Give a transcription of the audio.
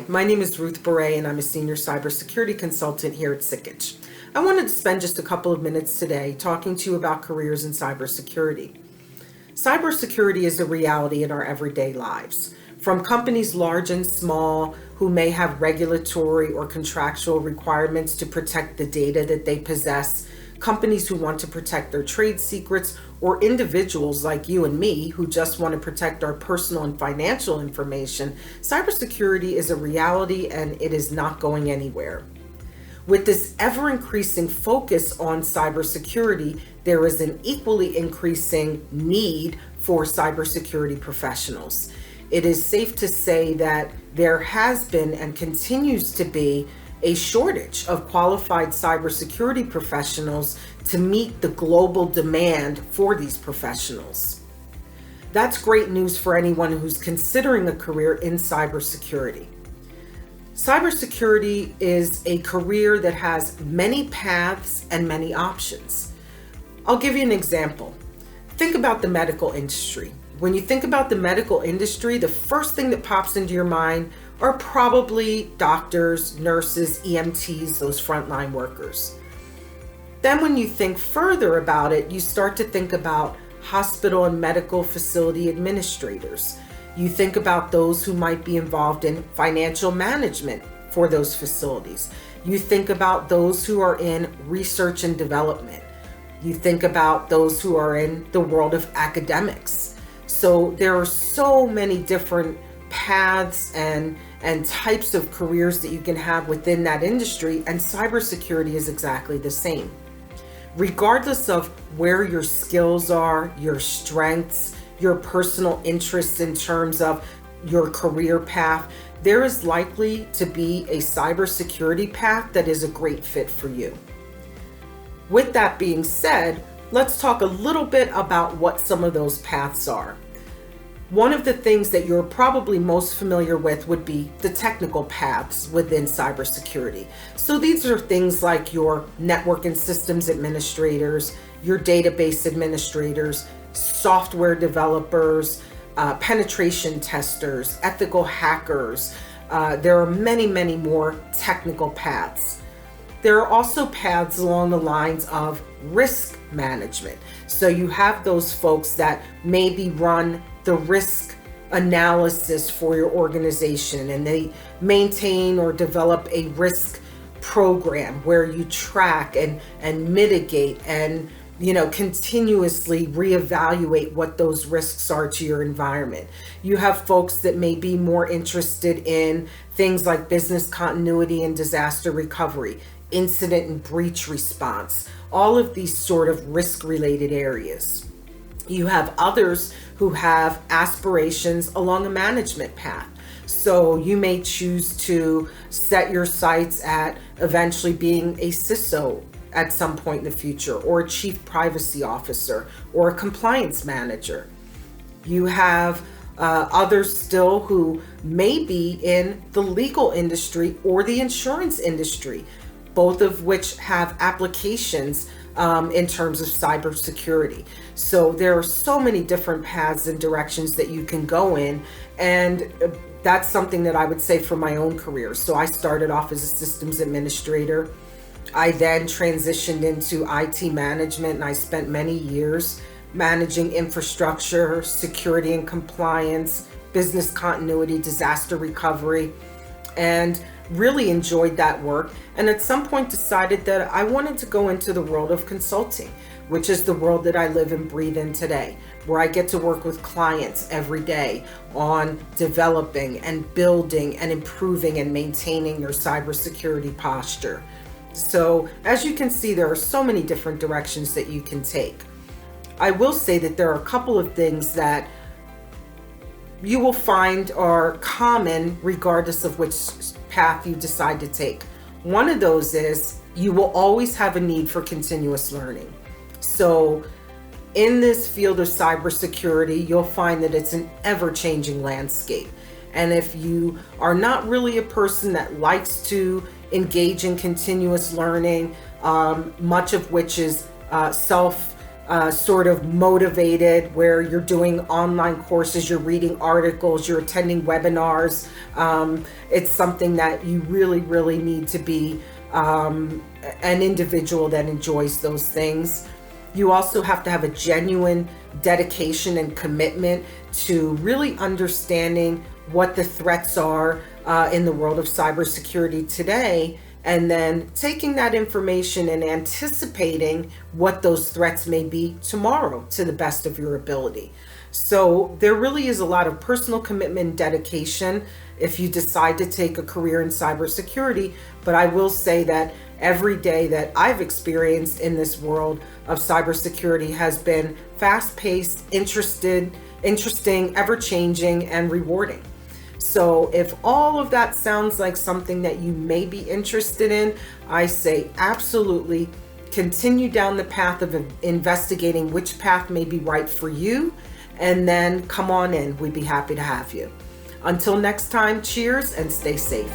my name is Ruth Barra and I'm a senior cybersecurity consultant here at Sikich. I wanted to spend just a couple of minutes today talking to you about careers in cybersecurity. Cybersecurity is a reality in our everyday lives. From companies large and small who may have regulatory or contractual requirements to protect the data that they possess, companies who want to protect their trade secrets, or individuals like you and me who just want to protect our personal and financial information, cybersecurity is a reality and it is not going anywhere. With this ever-increasing focus on cybersecurity, there is an equally increasing need for cybersecurity professionals. It is safe to say that there has been and continues to be a shortage of qualified cybersecurity professionals to meet the global demand for these professionals. That's great news for anyone who's considering a career in cybersecurity. Cybersecurity is a career that has many paths and many options. I'll give you an example. Think about the medical industry. When you think about the medical industry, the first thing that pops into your mind are probably doctors, nurses, EMTs, those frontline workers. Then when you think further about it, you start to think about hospital and medical facility administrators. You think about those who might be involved in financial management for those facilities. You think about those who are in research and development. You think about those who are in the world of academics. So there are so many different paths and types of careers that you can have within that industry, and cybersecurity is exactly the same. Regardless of where your skills are, your strengths, your personal interests in terms of your career path, there is likely to be a cybersecurity path that is a great fit for you. With that being said, let's talk a little bit about what some of those paths are. One of the things that you're probably most familiar with would be the technical paths within cybersecurity. So these are things like your network and systems administrators, your database administrators, software developers, penetration testers, ethical hackers. There are many, many more technical paths. There are also paths along the lines of risk management. So you have those folks that maybe run the risk analysis for your organization, and they maintain or develop a risk program where you track and mitigate and continuously reevaluate what those risks are to your environment. You have folks that may be more interested in things like business continuity and disaster recovery, incident and breach response, all of these sort of risk-related areas. You have others who have aspirations along a management path. So you may choose to set your sights at eventually being a CISO at some point in the future, or a chief privacy officer, or a compliance manager. You have others still who may be in the legal industry or the insurance industry, both of which have applications in terms of cybersecurity. So there are so many different paths and directions that you can go in, and that's something that I would say for my own career. So I started off as a systems administrator. I then transitioned into IT management, and I spent many years managing infrastructure, security and compliance, business continuity, disaster recovery, and really enjoyed that work. And at some point decided that I wanted to go into the world of consulting, which is the world that I live and breathe in today, where I get to work with clients every day on developing and building and improving and maintaining their cybersecurity posture. So as you can see, there are so many different directions that you can take. I will say that there are a couple of things that you will find are common regardless of which path you decide to take. One of those is you will always have a need for continuous learning. So in this field of cybersecurity, you'll find that it's an ever-changing landscape. And if you are not really a person that likes to engage in continuous learning, much of which is self sort of motivated, where you're doing online courses, you're reading articles, you're attending webinars. It's something that you really, really need to be an individual that enjoys those things. You also have to have a genuine dedication and commitment to really understanding what the threats are in the world of cybersecurity today, and then taking that information and anticipating what those threats may be tomorrow to the best of your ability. So there really is a lot of personal commitment and dedication if you decide to take a career in cybersecurity. But I will say that every day that I've experienced in this world of cybersecurity has been fast-paced, interesting, ever-changing, and rewarding. So if all of that sounds like something that you may be interested in, I say absolutely continue down the path of investigating which path may be right for you, and then come on in. We'd be happy to have you. Until next time, cheers and stay safe.